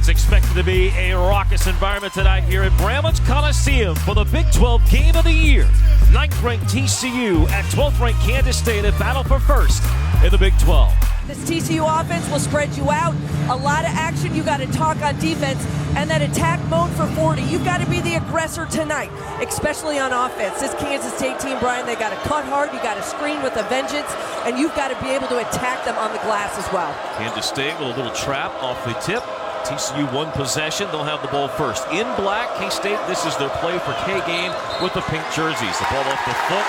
It's expected to be a raucous environment tonight here at Bramlage Coliseum for the Big 12 Game of the Year. 9th-ranked TCU at 12th-ranked Kansas State at battle for first in the Big 12. This TCU offense will spread you out. A lot of action. You got to talk on defense. And that attack mode for 40. You've got to be the aggressor tonight, especially on offense. This Kansas State team, Brian, they got to cut hard. You got to screen with a vengeance. And you've got to be able to attack them on the glass as well. Kansas State with a little trap off the tip. TCU one possession. They'll have the ball first. In black, K-State, this is their play for K-game with the pink jerseys. The ball off the foot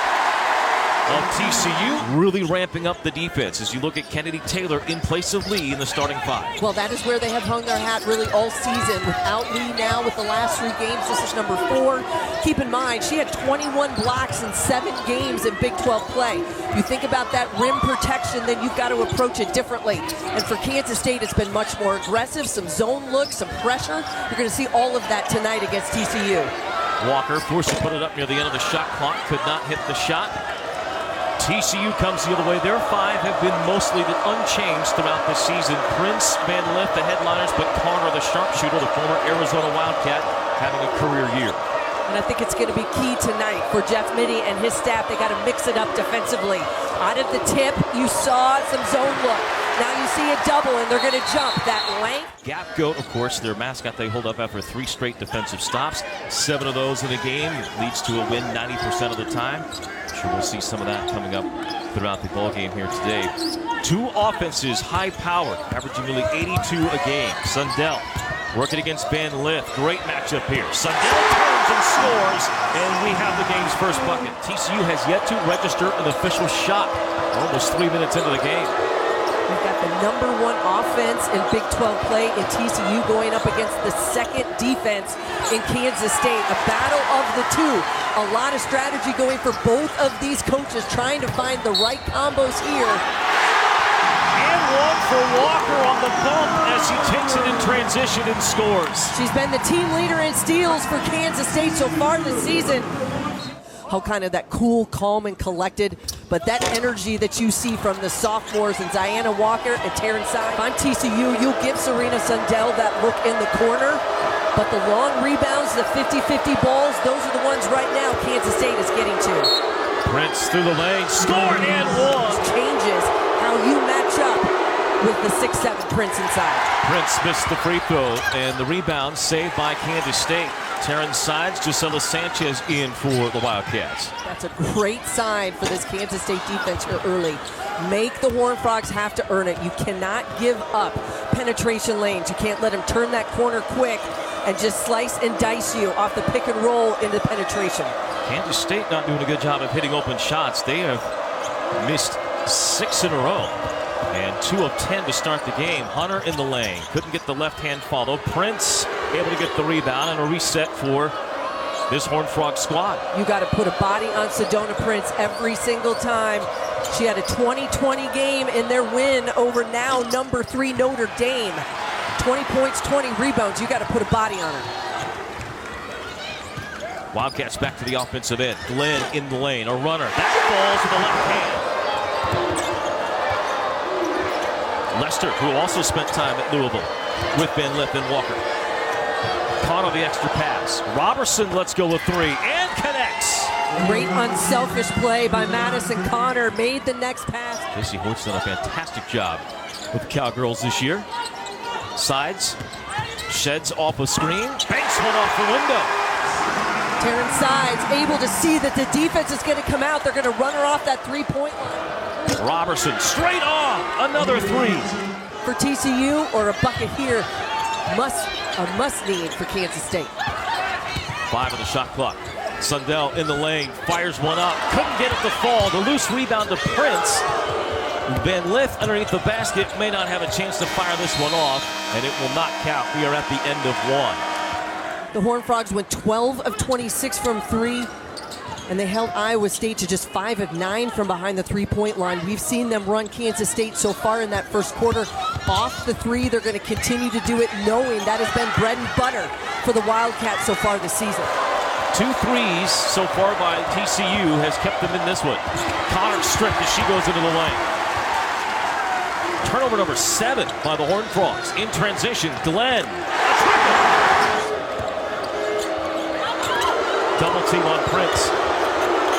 of TCU, really ramping up the defense as you look at Kennedy Taylor in place of Lee in the starting five. Well, that is where they have hung their hat really all season. Without Lee now with the last 3 games, this is number 4. Keep in mind, she had 21 blocks in 7 games in Big 12 play. You think about that rim protection, then you've got to approach it differently. And for Kansas State, it's been much more aggressive, some zone looks, some pressure. You're going to see all of that tonight against TCU. Walker forced to put it up near the end of the shot clock, could not hit the shot. TCU comes the other way. Their 5 have been mostly unchanged throughout this season. Prince, Van Lith, the headliners, but Connor, the sharpshooter, the former Arizona Wildcat, having a career year. And I think it's going to be key tonight for Jeff Mittie and his staff. They got to mix it up defensively. Out of the tip, you saw some zone look. Now you see a double, and they're going to jump that length. Gap Goat, of course, their mascot they hold up after 3 straight defensive stops. 7 of those in a game leads to a win 90% of the time. I'm sure we'll see some of that coming up throughout the ball game here today. 2 offenses, high power, averaging nearly 82 a game. Sundell working against Van Lith. Great matchup here. Sundell turns and scores, and we have the game's first bucket. TCU has yet to register an official shot. Almost 3 minutes into the game. We've got the number 1 offense in Big 12 play in TCU going up against the 2nd defense in Kansas State. A battle of the 2. A lot of strategy going for both of these coaches, trying to find the right combos here. And one for Walker on the bump as he takes it in transition and scores. She's been the team leader in steals for Kansas State so far this season. How kind of that cool, calm, and collected, but that energy that you see from the sophomores and Diana Walker and Taryn Side. On TCU, you'll give Serena Sundell that look in the corner, but the long rebounds, the 50-50 balls, those are the ones right now Kansas State is getting to. Prince through the lane, scored and one. Changes how you match up with the 6'7" Prince inside. Prince missed the free throw, and the rebound saved by Kansas State. Terran Sides, Gisela Sanchez in for the Wildcats. That's a great sign for this Kansas State defense here early. Make the Horned Frogs have to earn it. You cannot give up penetration lanes. You can't let them turn that corner quick and just slice and dice you off the pick and roll into penetration. Kansas State not doing a good job of hitting open shots. They have missed 6 in a row. And 2 of 10 to start the game. Hunter in the lane. Couldn't get the left-hand follow. Prince able to get the rebound and a reset for this Horned Frog squad. You got to put a body on Sedona Prince every single time. She had a 20-20 game in their win over now number 3 Notre Dame. 20 points, 20 rebounds. You got to put a body on her. Wildcats back to the offensive end. Glenn in the lane. A runner. That falls with the left hand. Lester, who also spent time at Louisville with Van Lith and Walker. Caught on the extra pass. Robertson lets go with 3 and connects. Great unselfish play by Madison Connor. Made the next pass. Casey Holt's done a fantastic job with the Cowgirls this year. Sides, sheds off a screen, banks one off the window. Taryn Sides able to see that the defense is going to come out. They're going to run her off that 3-point line. Robertson straight on, another 3. For TCU, or a bucket here, a must need for Kansas State. 5 on the shot clock. Sundell in the lane, fires one up, couldn't get it to fall. The loose rebound to Prince. Van Lith underneath the basket may not have a chance to fire this one off, and it will not count. We are at the end of 1. The Horned Frogs went 12 of 26 from 3. And they held Iowa State to just 5 of 9 from behind the 3-point line. We've seen them run Kansas State so far in that first quarter. Off the 3, they're going to continue to do it, knowing that has been bread and butter for the Wildcats so far this season. 2 threes so far by TCU has kept them in this one. Connor stripped as she goes into the lane. Turnover number 7 by the Horned Frogs. In transition, Glenn. Double team on Prince.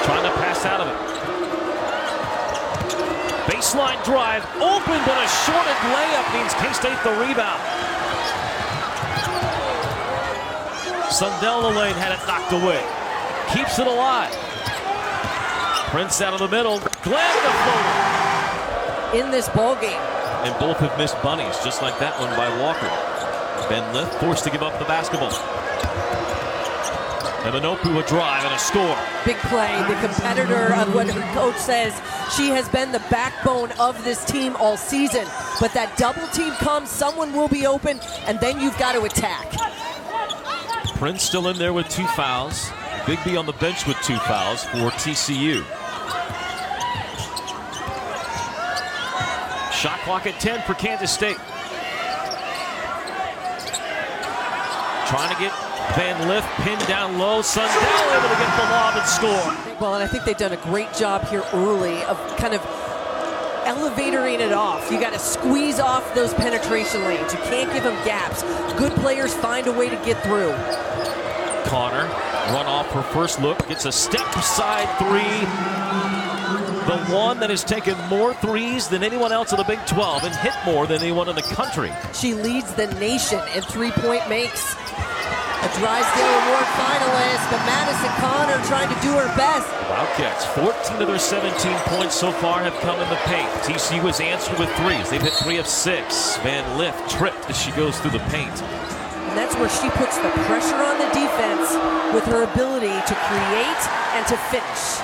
Trying to pass out of it. Baseline drive, open, but a shorted layup means K-State the rebound. Sundell the lane had it knocked away. Keeps it alive. Prince out of the middle. Glenn the floater. In this ball game. And both have missed bunnies, just like that one by Walker. Van Lith forced to give up the basketball. And Manopu a drive and a score. Big play, the competitor of what her coach says. She has been the backbone of this team all season. But that double team comes, someone will be open, and then you've got to attack. Prince still in there with 2 fouls. Bigby on the bench with 2 fouls for TCU. Shot clock at 10 for Kansas State. Trying to get Van Lith pinned down low. Sundell able to get the lob and score. Well, and I think they've done a great job here early of kind of elevatoring it off. You got to squeeze off those penetration lanes. You can't give them gaps. Good players find a way to get through. Connor, run off her first look, gets a step side 3. The one that has taken more threes than anyone else in the Big 12 and hit more than anyone in the country. She leads the nation in three-point makes. A Drysdale Award finalist, but Madison Connor trying to do her best. Wildcats, 14 of their 17 points so far have come in the paint. TCU has answered with 3s. They've hit 3 of 6. Van Lith tripped as she goes through the paint. And that's where she puts the pressure on the defense with her ability to create and to finish.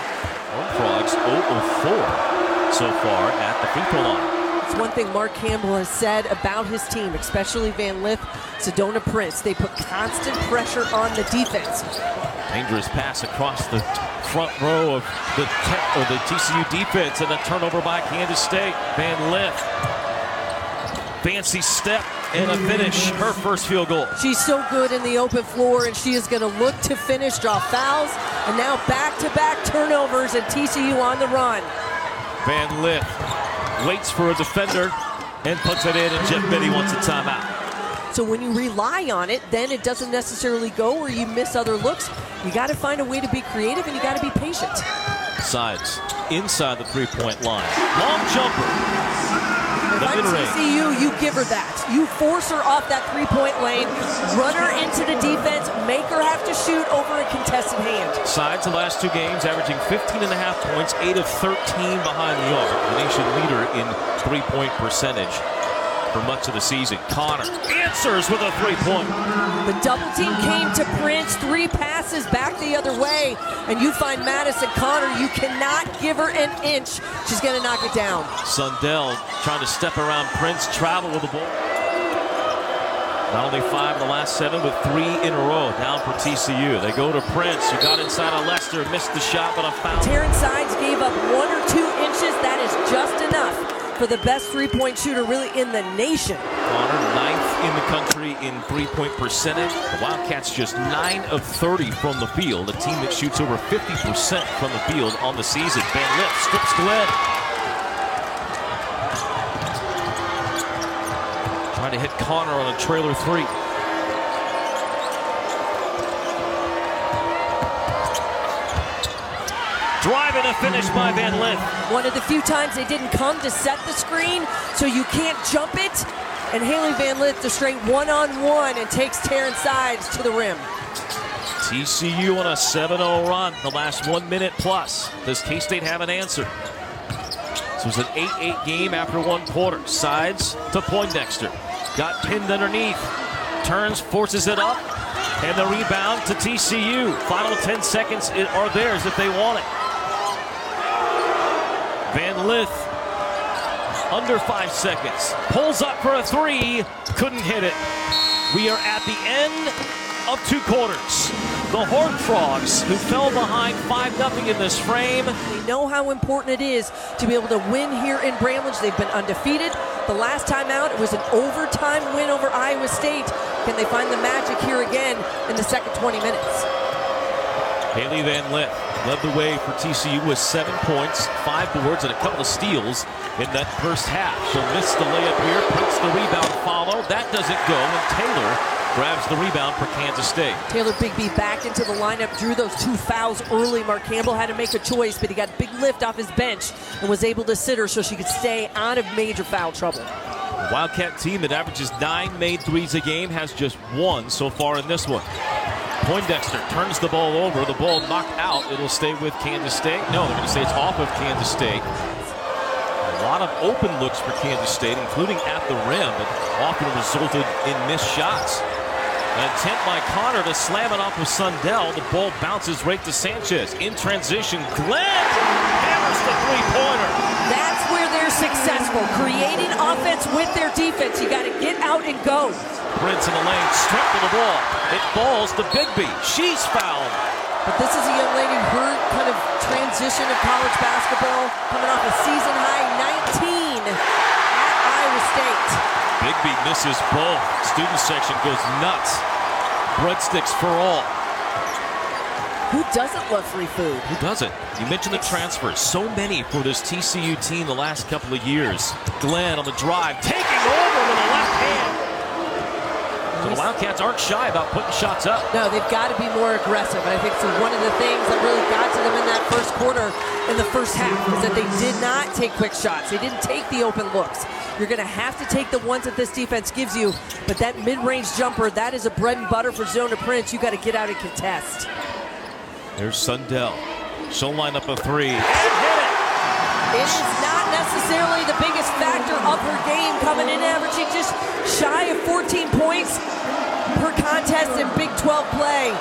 Horned Frogs 0 of 4 so far at the free throw line. It's one thing Mark Campbell has said about his team, especially Van Lith, Sedona Prince. They put constant pressure on the defense. Dangerous pass across the front row of the TCU defense, and a turnover by Kansas State. Van Lith, fancy step and a finish. Her first field goal. She's so good in the open floor, and she is going to look to finish, draw fouls, and now back-to-back turnovers, and TCU on the run. Van Lith waits for a defender and puts it in, and Jeff Biddy wants a timeout. So when you rely on it, then it doesn't necessarily go, or you miss other looks. You got to find a way to be creative, and you got to be patient. Sides inside the three-point line. Long jumper. If I'm TCU, you give her that. You force her off that three-point lane, run her into the defense, make her have to shoot over a contested hand. Sides the last 2 games, averaging 15.5 points, 8 of 13 behind the arc. The nation leader in three-point percentage for much of the season. Connor answers with a three-point. The double team came to Prince, 3 passes back the other way, and you find Madison Connor. You cannot give her an inch. She's going to knock it down. Sundell trying to step around Prince, travel with the ball. Not only 5 in the last 7, but 3 in a row down for TCU. They go to Prince, who got inside of Lester, missed the shot, but a foul. Taryn Sides gave up 1 or 2 inches. That is just enough for the best three-point shooter really in the nation. Connor, 9th in the country in three-point percentage. The Wildcats just 9 of 30 from the field, a team that shoots over 50% from the field on the season. Van Lith strips Glenn. Trying to hit Connor on a trailer 3. Driving a finish by Van Lith. One of the few times they didn't come to set the screen, so you can't jump it. And Haley Van Lith to straight one-on-one and takes Taryn Sides to the rim. TCU on a 7-0 run, the last 1 minute plus. Does K-State have an answer? This was an 8-8 game after 1 quarter. Sides to Poindexter. Got pinned underneath. Turns, forces it up. And the rebound to TCU. Final 10 seconds are theirs if they want it. Van Lith, under 5 seconds. Pulls up for a 3. Couldn't hit it. We are at the end of 2 quarters. The Horned Frogs, who fell behind 5-0 in this frame. They know how important it is to be able to win here in Bramlage. They've been undefeated. The last time out, it was an overtime win over Iowa State. Can they find the magic here again in the second 20 minutes? Jaelyn Glenn led the way for TCU with 7 points, 5 boards, and a couple of steals in that first half. She'll miss the layup here, puts the rebound follow. That doesn't go, and Taylor grabs the rebound for Kansas State. Taylor Bigby back into the lineup, drew those 2 fouls early. Mark Campbell had to make a choice, but he got a big lift off his bench and was able to sit her so she could stay out of major foul trouble. The Wildcat team that averages 9 made threes a game has just 1 so far in this one. Poindexter turns the ball over. The ball knocked out. It'll stay with Kansas State. No, they're going to say it's off of Kansas State. A lot of open looks for Kansas State, including at the rim, but often resulted in missed shots. An attempt by Connor to slam it off with Sundell. The ball bounces right to Sanchez. In transition, Glenn hammers the three-pointer. That's where they're successful, creating offense with their defense. You got to get out and go. Prince in the lane, stripped of the ball. It falls to Bigby. She's fouled. But this is a young lady, her kind of transition of college basketball, coming off a season-high 19 at Iowa State. Bigby misses both. Student section goes nuts. Breadsticks for all. Who doesn't love free food? Who doesn't? You mentioned the transfers. So many for this TCU team the last couple of years. Glenn on the drive, taking over with a left hand. So the Wildcats aren't shy about putting shots up. No, they've got to be more aggressive. And I think it's one of the things that really got to them in that first quarter, in the first half, is that they did not take quick shots. They didn't take the open looks. You're going to have to take the ones that this defense gives you, but that mid-range jumper, that is a bread and butter for Zona Prince. You got to get out and contest. There's Sundell. She'll line up a 3 and hit it. It is not necessarily the biggest factor of her game, coming in averaging just shy of 14 points per contest in Big 12 play.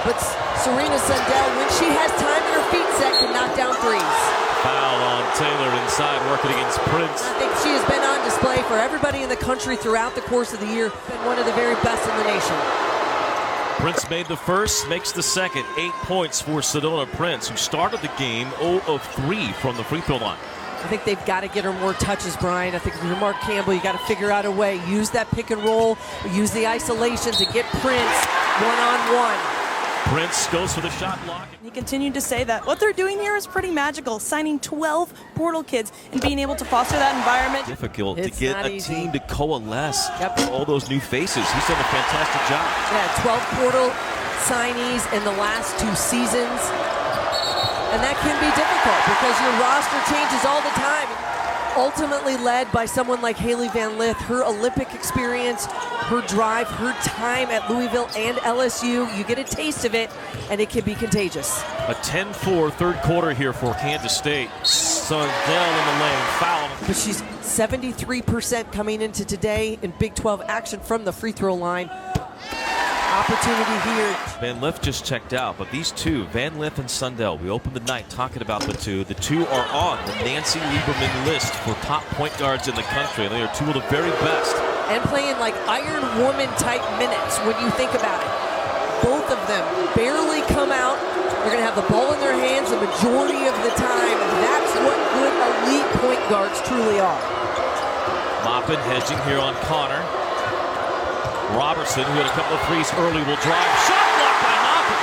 But Serena Sundell, when she has time in her feet set, can knock down threes. Foul on Taylor inside, working against Prince. I think she has been on display for everybody in the country throughout the course of the year. Been one of the very best in the nation. Prince made the first, makes the second. 8 points for Sedona Prince, who started the game 0 of 3 from the free throw line. I think they've got to get her more touches, Brian. I think if you're Mark Campbell, you got to figure out a way. Use that pick and roll, use the isolation to get Prince one-on-one. Prince goes for the shot block. He continued to say that what they're doing here is pretty magical, signing 12 portal kids and being able to foster that environment. Difficult It's to get not a easy. team to coalesce. Yep. All those new faces. He's done a fantastic job. Yeah, 12 portal signees in the last 2 seasons. And that can be difficult because your roster changes all the time. Ultimately led by someone like Jaelyn Glenn, her Olympic experience, her drive, her time at Louisville and LSU. You get a taste of it, and it can be contagious. A 10-4 third quarter here for Kansas State. Sundell in the lane, foul. But she's 73% coming into today in Big 12 action from the free throw line. Opportunity here. Van Lith just checked out, but these two, Van Lith and Sundell, we opened the night talking about the two. The two are on the Nancy Lieberman list for top point guards in the country, and they are two of the very best. And playing like Iron Woman type minutes when you think about it. Both of them barely come out. They're going to have the ball in their hands the majority of the time. That's what good elite point guards truly are. Maupin hedging here on Connor. Robertson, who had a couple of threes early, will drive. Shot blocked by Maupin.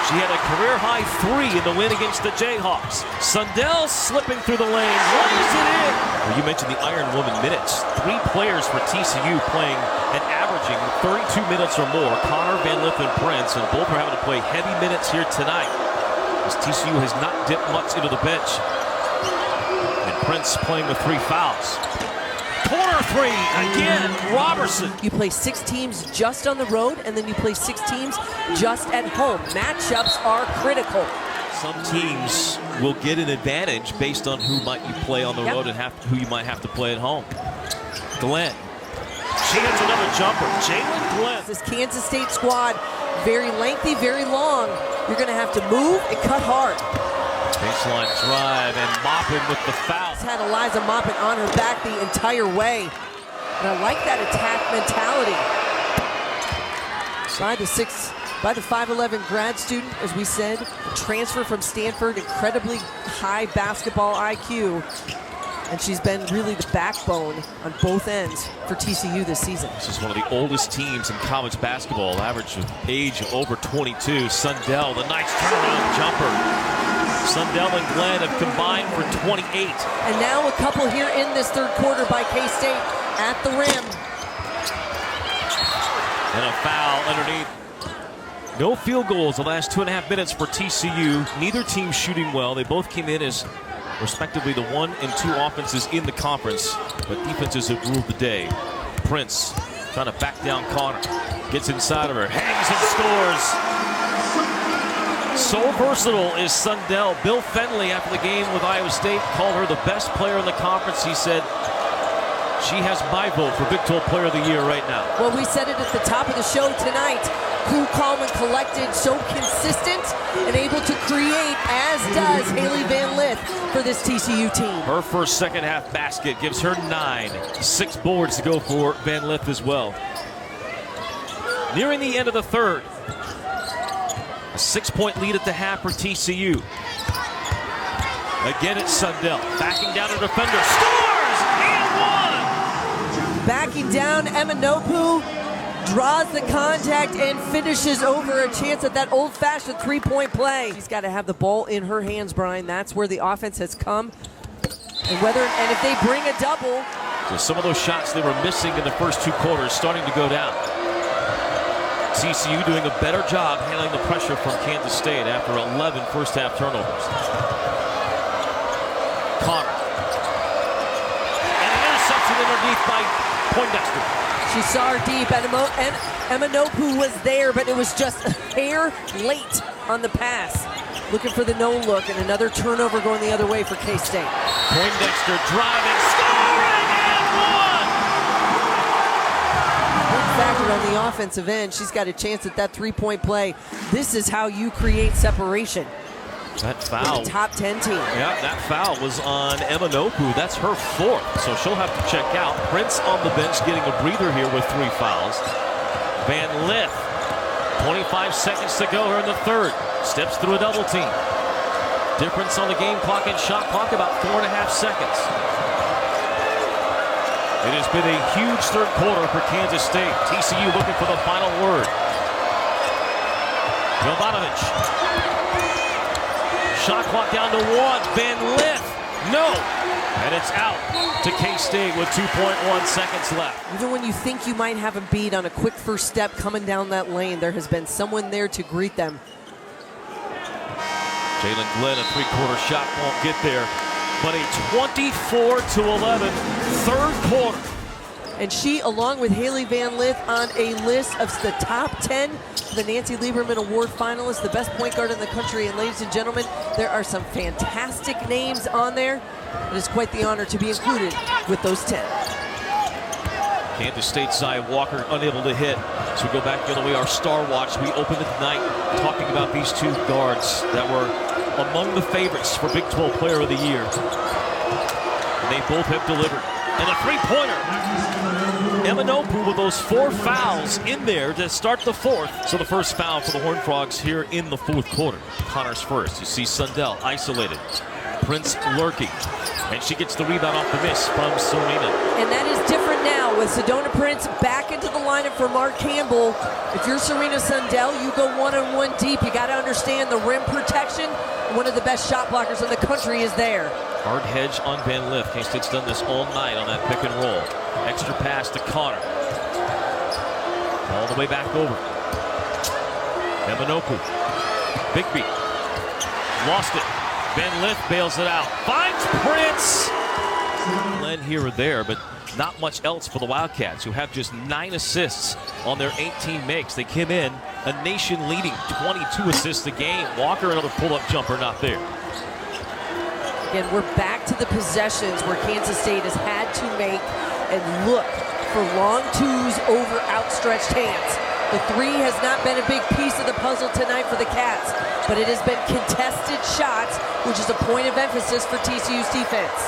She had a career-high 3 in the win against the Jayhawks. Sundell slipping through the lane, lays it in. Well, you mentioned the Iron Woman minutes. 3 players for TCU playing and averaging 32 minutes or more. Connor, Van Lith, and Prince, and both are having to play heavy minutes here tonight, as TCU has not dipped much into the bench. And Prince playing with 3 fouls. Corner 3 again, Robertson. You play 6 teams just on the road, and then you play 6 teams just at home. Matchups are critical. Some teams will get an advantage based on who might you play on the road and who you might have to play at home. Glenn. She hits another jumper. Jaelyn Glenn. This Kansas State squad, very lengthy, very long. You're going to have to move and cut hard. Baseline drive, and Maupin with the foul. Had Eliza Maupin on her back the entire way. And I like that attack mentality. By the 5'11 grad student, as we said, transfer from Stanford, incredibly high basketball IQ. And she's been really the backbone on both ends for TCU this season. This is one of the oldest teams in college basketball, average of age over 22. Sundell, the nice turnaround jumper. Sundell and Glenn have combined for 28. And now a couple here in this third quarter by K-State at the rim. And a foul underneath. No field goals the last 2.5 minutes for TCU. Neither team shooting well. They both came in as respectively the 1 and 2 offenses in the conference, but defenses have ruled the day. Prince trying to back down Connor. Gets inside of her, hangs and scores. So versatile is Sundell. Bill Fenley, after the game with Iowa State, called her the best player in the conference. He said, she has my vote for Big 12 Player of the Year right now. Well, we said it at the top of the show tonight. Cool, calm, and collected, so consistent and able to create, as does Jaelyn Glenn for this TCU team. Her first second half basket gives her 9. 6 boards to go for Van Lith as well. Nearing the end of the third. A 6-point lead at the half for TCU. Again, it's Sundell. Backing down a defender. Scores! And 1! Backing down, Eminopu draws the contact and finishes over. A chance at that old-fashioned three-point play. She's got to have the ball in her hands, Brian. That's where the offense has come. And if they bring a double. So some of those shots they were missing in the first 2 quarters starting to go down. TCU doing a better job handling the pressure from Kansas State after 11 first-half turnovers. Connor. And an interception underneath by Poindexter. She saw her deep, and Eminopu was there, but it was just a hair late on the pass. Looking for the no look, and another turnover going the other way for K-State. Poindexter driving, scoring, and 1! Big factor on the offensive end. She's got a chance at that three-point play. This is how you create separation. That foul. Top 10 team. Yeah, that foul was on Eminopu. That's her 4th, so she'll have to check out. Prince on the bench getting a breather here with 3 fouls. Van Lith, 25 seconds to go here in the third. Steps through a double team. Difference on the game clock and shot clock, about 4.5 seconds. It has been a huge third quarter for Kansas State. TCU looking for the final word. Jovanovic. Shot clock down to 1. Van Lith, no. And it's out to K-State with 2.1 seconds left. Even when you think you might have a beat on a quick first step coming down that lane, there has been someone there to greet them. Jaelyn Glenn, a 3-quarter shot won't get there. But a 24-11 third quarter. And she, along with Jaelyn Van Lith, on a list of the top 10, the Nancy Lieberman Award finalists, the best point guard in the country. And ladies and gentlemen, there are some fantastic names on there. It is quite the honor to be included with those 10. Kansas State Zia Walker unable to hit. So we go back the other way, our Star Watch. We opened the night talking about these 2 guards that were among the favorites for Big 12 Player of the Year. And they both have delivered. And a 3-pointer. Eminopu with those 4 fouls in there to start the 4th. So the first foul for the Horned Frogs here in the 4th quarter. Connor's first. You see Sundell isolated. Prince lurking. And she gets the rebound off the miss from Serena. And that is different now with Sedona Prince back into the lineup for Mark Campbell. If you're Serena Sundell, you go 1-on-1 deep. You got to understand the rim protection. One of the best shot blockers in the country is there. Hard hedge on Van Lith. K-State's done this all night on that pick and roll. Extra pass to Connor. All the way back over. Eminopu. Bigby. Lost it. Van Lith bails it out. Finds Prince. Glenn here or there, but not much else for the Wildcats, who have just 9 assists on their 18 makes. They came in a nation-leading 22 assists a game. Walker, another pull-up jumper, not there. Again, we're back to the possessions where Kansas State has had to make and look for long 2s over outstretched hands. The 3 has not been a big piece of the puzzle tonight for the Cats, but it has been contested shots, which is a point of emphasis for TCU's defense.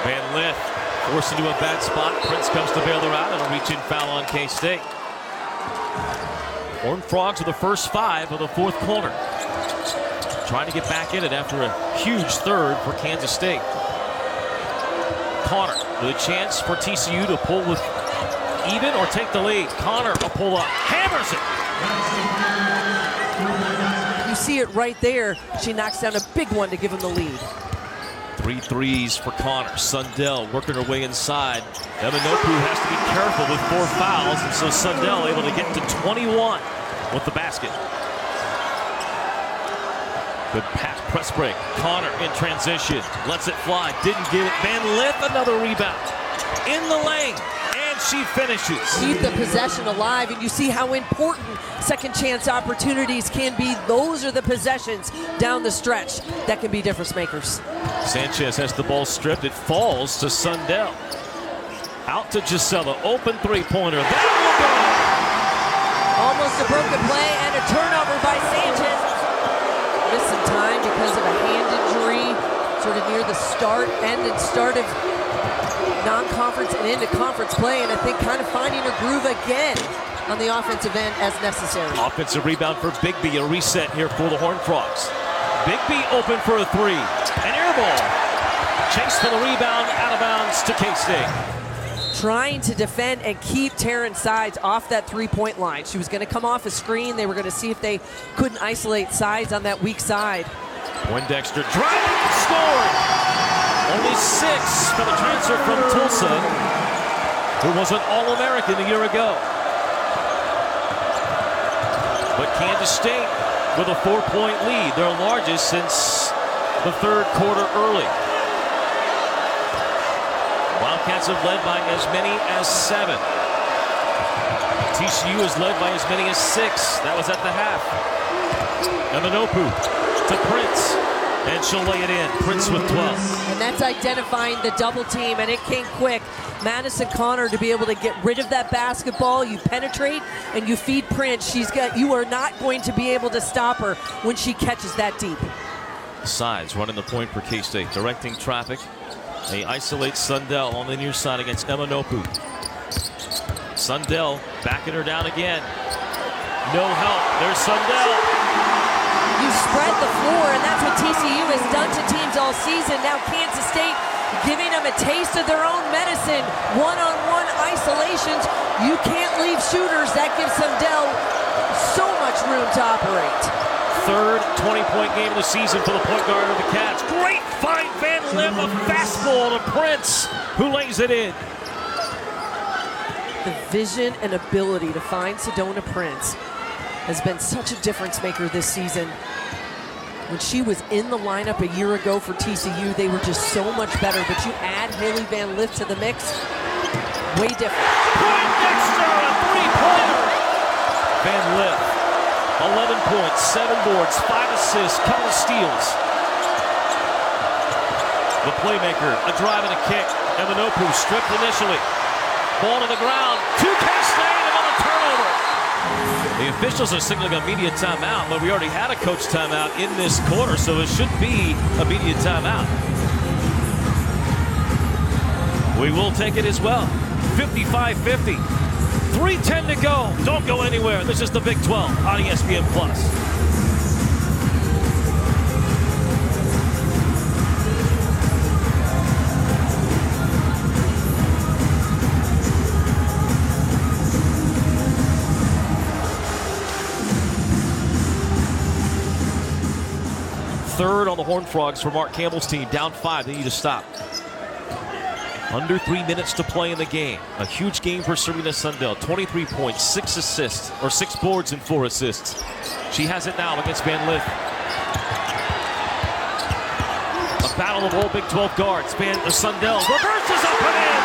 Van Lith forced into a bad spot. Prince comes to bail her out, and a reach-in foul on K-State. Horned Frogs are the first 5 of the 4th quarter. Trying to get back in it after a huge third for Kansas State. Connor with a chance for TCU to pull with even or take the lead. Connor, a pull up, hammers it. You see it right there. She knocks down a big one to give him the lead. 3 threes for Connor. Sundell working her way inside. Eminoku has to be careful with 4 fouls, and so Sundell able to get to 21 with the basket. Good pass, press break. Connor in transition, lets it fly, didn't get it. Van Lith, another rebound in the lane, and she finishes. Keep the possession alive, and you see how important second chance opportunities can be. Those are the possessions down the stretch that can be difference makers. Sanchez has the ball stripped. It falls to Sundell. Out to Gisela, open three-pointer. That will go. Almost a broken play and a turnover by Sanchez. Missed some time because of a hand injury, sort of near the start of non-conference and into conference play, and I think kind of finding her groove again on the offensive end as necessary. Offensive rebound for Bigby, a reset here for the Horned Frogs. Bigby open for a 3, an air ball. Chase for the rebound, out of bounds to K-State. Trying to defend and keep Taryn Sides off that three-point line. She was going to come off a screen. They were going to see if they couldn't isolate Sides on that weak side. Poindexter driving and scoring. Only 6 for the transfer from Tulsa, who was an All-American a year ago. But Kansas State with a 4-point lead, their largest since the third quarter early. Wildcats have led by as many as 7. TCU has led by as many as 6. That was at the half. Eminoku to Prince, and she'll lay it in. Prince with 12. And that's identifying the double team, and it came quick. Madison Connor to be able to get rid of that basketball. You penetrate and you feed Prince. You are not going to be able to stop her when she catches that deep. Sides running the point for K-State, directing traffic. They isolate Sundell on the near side against Eminoku. Sundell backing her down again. No help. There's Sundell. You spread the floor, and that's what TCU has done to teams all season. Now Kansas State giving them a taste of their own medicine. One-on-one isolations. You can't leave shooters. That gives Sundell so much room to operate. Third 20-point game of the season for the point guard of the Cats. Great find, Van Lith, a fastball to Prince, who lays it in. The vision and ability to find Sedona Prince has been such a difference maker this season. When she was in the lineup a year ago for TCU, they were just so much better. But you add Haley Van Lith to the mix, way different. Poindexter, a three-pointer. Van Lith, 11 points, 7 boards, 5 assists, couple of steals. The playmaker, a drive and a kick. Eminoku stripped initially. Ball to the ground, to K-State, another turnover. The officials are signaling a media timeout, but we already had a coach timeout in this quarter, so it should be a media timeout. We will take it as well. 55-50. 3:10 to go. Don't go anywhere. This is the Big 12 on ESPN+. Third on the Horned Frogs for Mark Campbell's team. Down 5. They need to stop. Under 3 minutes to play in the game. A huge game for Serena Sundell. 23 points, 6 assists, or 6 boards and 4 assists. She has it now against Van Lith. A battle of all Big 12 guards. Sundell reverses up and in.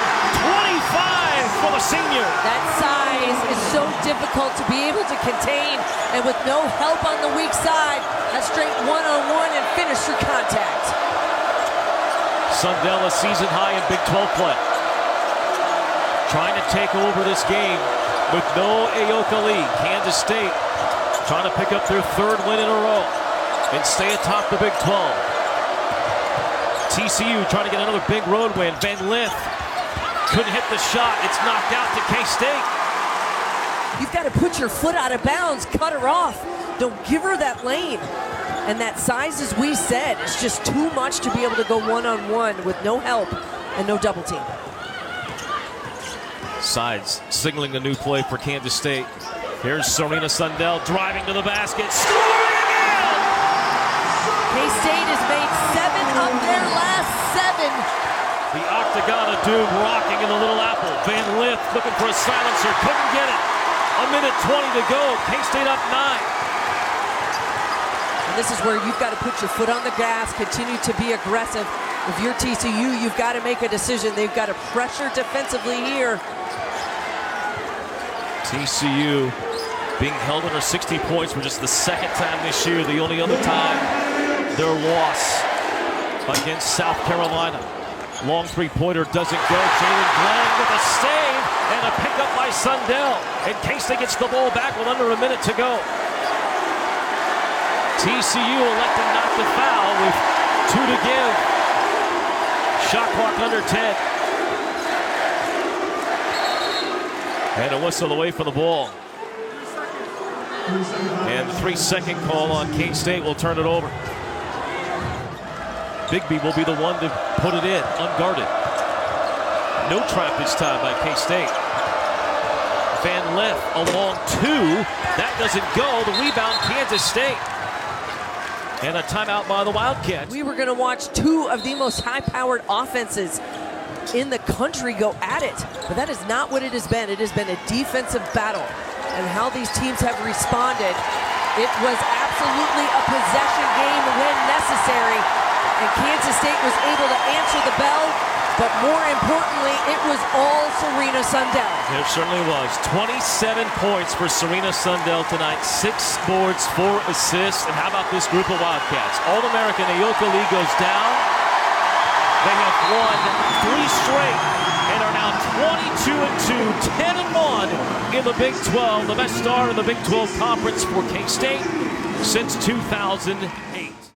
25 for the senior. That size is so difficult to be able to contain, and with no help on the weak side, a straight one-on-one and finisher contact. Sundell a season high in Big 12 play. Trying to take over this game with no Ayoka Lee. Kansas State trying to pick up their 3rd win in a row and stay atop the Big 12. TCU trying to get another big road win. Van Lith couldn't hit the shot. It's knocked out to K-State. You've got to put your foot out of bounds, cut her off. Don't give her that lane. And that size, as we said, is just too much to be able to go one-on-one with no help and no double team. Sides signaling a new play for Kansas State. Here's Serena Sundell driving to the basket, scoring again! K-State has made 7 of their last 7. The Octagon of Doom rocking in the Little Apple. Van Lith looking for a silencer, couldn't get it. 1:20 to go, K-State up 9. And this is where you've got to put your foot on the gas, continue to be aggressive. If you're TCU, you've got to make a decision. They've got to pressure defensively here. TCU being held under 60 points for just the second time this year. The only other time their loss against South Carolina. Long three-pointer doesn't go. Jaelyn Glenn with a save and a pickup by Sundell. And K-State gets the ball back with under a minute to go. TCU elected not to foul with 2 to give. Shot clock under 10. And a whistle away from the ball. And the 3-second call on K-State will turn it over. Bigby will be the one to put it in, unguarded. No trap this time by K-State. Van Lith along 2. That doesn't go. The rebound, Kansas State. And a timeout by the Wildcats. We were going to watch 2 of the most high-powered offenses in the country go at it. But that is not what it has been. It has been a defensive battle. And how these teams have responded, it was absolutely a possession game when necessary. And Kansas State was able to answer the bell, but more importantly, it was all Serena Sundell. It certainly was. 27 points for Serena Sundell tonight. 6 boards, 4 assists. And how about this group of Wildcats? All-American Ayoka Lee goes down. They have won 3 straight and are now 22-2, 10-1 in the Big 12. The best start in the Big 12 Conference for K-State since 2000.